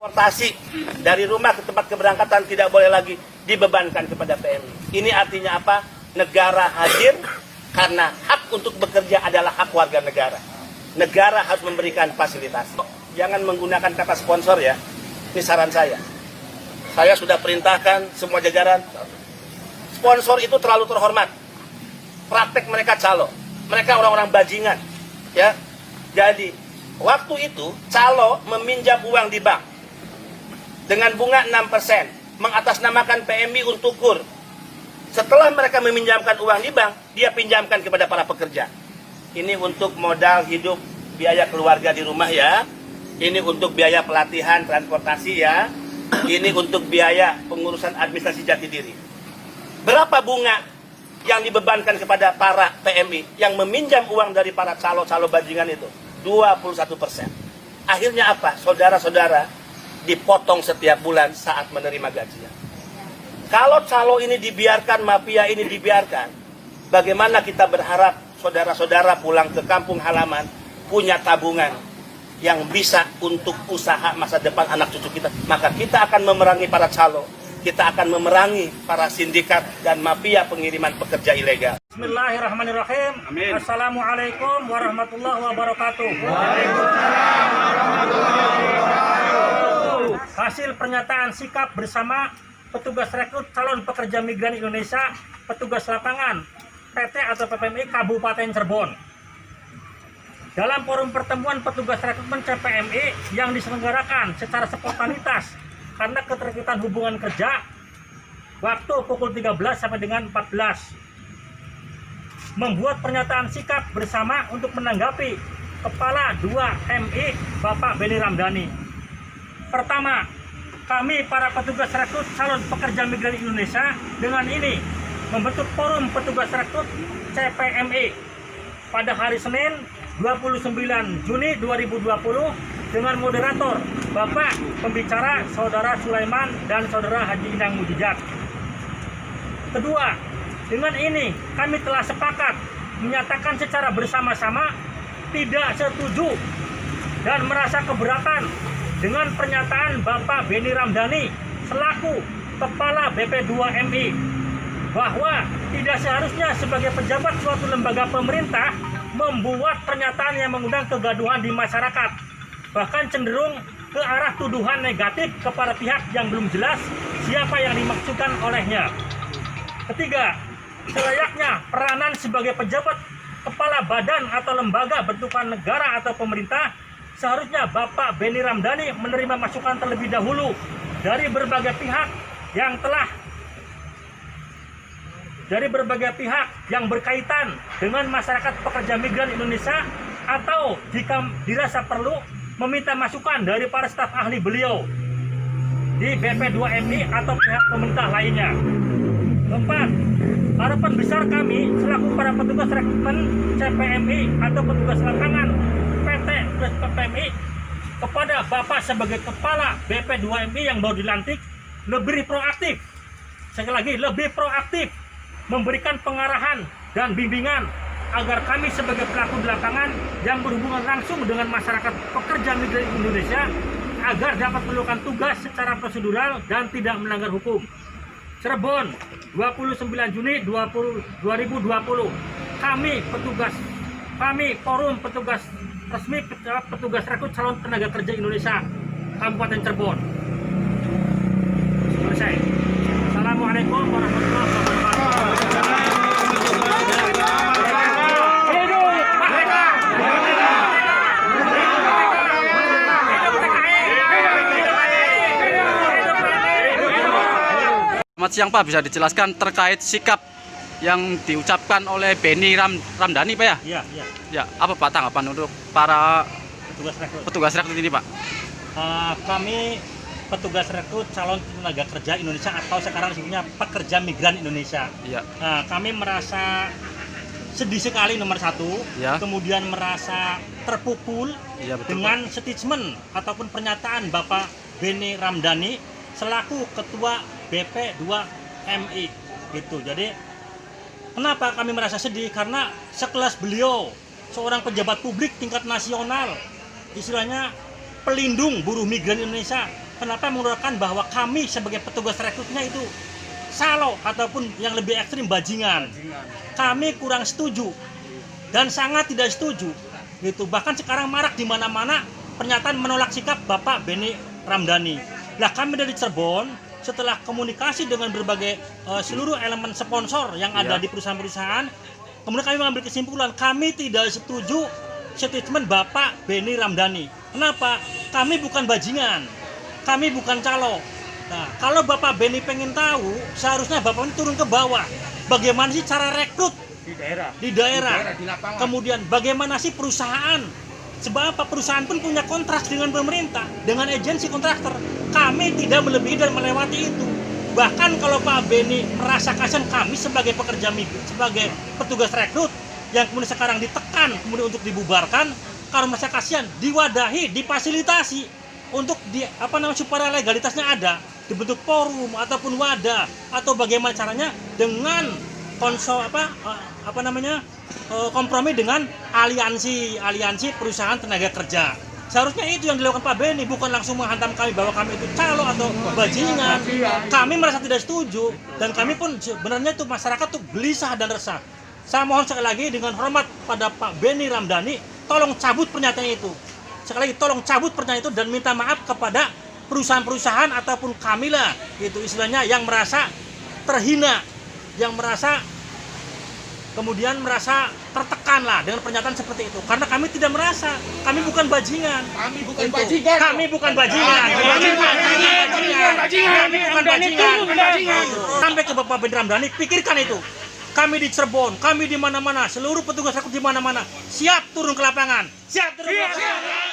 Transportasi dari rumah ke tempat keberangkatan tidak boleh lagi dibebankan kepada PMI. Ini artinya apa? Negara hadir karena hak untuk bekerja adalah hak warga negara. Negara harus memberikan fasilitas. Jangan menggunakan kata sponsor ya. Ini saran saya. Saya sudah perintahkan semua jajaran. Sponsor itu terlalu terhormat. Praktek mereka calo. Mereka orang-orang bajingan. Ya. Jadi, waktu itu calo meminjam uang di bank dengan bunga 6%, mengatasnamakan PMI untuk kur. Setelah mereka meminjamkan uang di bank, dia pinjamkan kepada para pekerja. Ini untuk modal hidup, biaya keluarga di rumah ya. Ini untuk biaya pelatihan, transportasi ya. Ini untuk biaya pengurusan administrasi jati diri. Berapa bunga yang dibebankan kepada para PMI yang meminjam uang dari para calo-calo bajingan itu? 21%. Akhirnya apa? Saudara-saudara, dipotong setiap bulan saat menerima gajian. Kalau calo ini dibiarkan, mafia ini dibiarkan, bagaimana kita berharap saudara-saudara pulang ke kampung halaman punya tabungan yang bisa untuk usaha masa depan anak cucu kita? Maka kita akan memerangi para calo, kita akan memerangi para sindikat dan mafia pengiriman pekerja ilegal. Bismillahirrahmanirrahim. Amin. Assalamualaikum warahmatullahi wabarakatuh. Waalaikumsalam warahmatullahi wabarakatuh. Hasil pernyataan sikap bersama petugas rekrut calon pekerja migran Indonesia, petugas lapangan PT atau PPMI Kabupaten Cirebon. Dalam forum pertemuan petugas rekrutmen CPMI yang diselenggarakan secara spontanitas karena keterkaitan hubungan kerja waktu pukul 13 sampai dengan 14, membuat pernyataan sikap bersama untuk menanggapi Kepala 2MI Bapak Benny Ramdhani. Pertama, kami para petugas rekrut calon pekerja migran Indonesia dengan ini membentuk forum petugas rekrut CPMI pada hari Senin 29 Juni 2020 dengan moderator Bapak pembicara Saudara Sulaiman dan Saudara Haji Inang Mujijat. Kedua, dengan ini kami telah sepakat menyatakan secara bersama-sama tidak setuju dan merasa keberatan dengan pernyataan Bapak Benny Ramdhani selaku Kepala BP2MI bahwa tidak seharusnya sebagai pejabat suatu lembaga pemerintah membuat pernyataan yang mengundang kegaduhan di masyarakat, bahkan cenderung ke arah tuduhan negatif kepada pihak yang belum jelas siapa yang dimaksudkan olehnya. Ketiga, selayaknya peranan sebagai pejabat kepala badan atau lembaga bentukan negara atau pemerintah, seharusnya Bapak Benny Ramdhani menerima masukan terlebih dahulu dari berbagai pihak yang berkaitan dengan masyarakat pekerja migran Indonesia, atau jika dirasa perlu meminta masukan dari para staf ahli beliau di BP2MI atau pihak pemerintah lainnya. Keempat, harapan besar kami selaku para petugas rekrutmen CPMI atau petugas lapangan PT plus PPMI kepada Bapak sebagai Kepala BP2MI yang baru dilantik lebih proaktif, sekali lagi lebih proaktif, memberikan pengarahan dan bimbingan agar kami sebagai pelaku di lapangan yang berhubungan langsung dengan masyarakat pekerja migran Indonesia agar dapat melakukan tugas secara prosedural dan tidak melanggar hukum. Cirebon, 29 Juni 2020. Kami forum petugas resmi petugas rekrut calon tenaga kerja Indonesia Kabupaten Cirebon. Selesai. Assalamualaikum warahmatullahi wabarakatuh. Selamat siang Pak, bisa dijelaskan terkait sikap yang diucapkan oleh Benny Ramdhani Pak ya? Iya. Ya, apa Pak tanggapan untuk para Petugas rekrut ini Pak? Kami petugas rekrut calon tenaga kerja Indonesia atau sekarang disebutnya pekerja migran Indonesia. Iya. Kami merasa sedih sekali nomor satu, ya. Kemudian merasa terpukul ya, betul, dengan statement ataupun pernyataan Bapak Benny Ramdhani selaku Ketua BP2MI gitu. Jadi kenapa kami merasa sedih? Karena sekelas beliau, seorang pejabat publik tingkat nasional, istilahnya pelindung buruh migran Indonesia, kenapa mengeluarkan bahwa kami sebagai petugas rekrutnya itu salo ataupun yang lebih ekstrim bajingan. Kami kurang setuju dan sangat tidak setuju. Gitu. Bahkan sekarang marak di mana-mana pernyataan menolak sikap Bapak Benny Ramdhani. Nah, kami dari Cirebon setelah komunikasi dengan berbagai seluruh elemen sponsor yang ada di perusahaan-perusahaan, kemudian kami mengambil kesimpulan kami tidak setuju statement Bapak Benny Ramdhani. Kenapa? Kami bukan bajingan, kami bukan calo. Nah, kalau Bapak Benny pengen tahu, seharusnya Bapak ini turun ke bawah. Bagaimana sih cara rekrut di daerah, di lapangan. Kemudian bagaimana sih perusahaan? Sebab apa, perusahaan pun punya kontrak dengan pemerintah, dengan agensi kontraktor. Kami tidak melebihi dan melewati itu. Bahkan kalau Pak Benny merasa kasihan kami sebagai pekerja migran, sebagai petugas rekrut yang kemudian sekarang ditekan, kemudian untuk dibubarkan, kalau merasa kasihan, diwadahi, difasilitasi untuk supaya legalitasnya ada, dibentuk forum ataupun wadah, atau bagaimana caranya dengan kompromi dengan aliansi perusahaan tenaga kerja. Seharusnya itu yang dilakukan Pak Benny, bukan langsung menghantam kami bahwa kami itu calo atau bajingan. Kami merasa tidak setuju dan kami pun sebenarnya itu masyarakat tuh gelisah dan resah. Saya mohon sekali lagi dengan hormat pada Pak Benny Ramdhani, tolong cabut pernyataan itu. Sekali lagi tolong cabut pernyataan itu dan minta maaf kepada perusahaan-perusahaan ataupun kami lah, gitu istilahnya, yang merasa terhina, yang merasa kemudian merasa tertekan lah dengan pernyataan seperti itu. Karena kami tidak merasa, kami bukan bajingan. Kami bukan Itu. bajingan. Kami bukan bajingan. Sampai ke Bapak Benny Ramdhani, pikirkan itu. Kami di Cirebon, kami di mana-mana, seluruh petugas rekrut di mana-mana siap turun ke lapangan. Siap turun ke lapangan.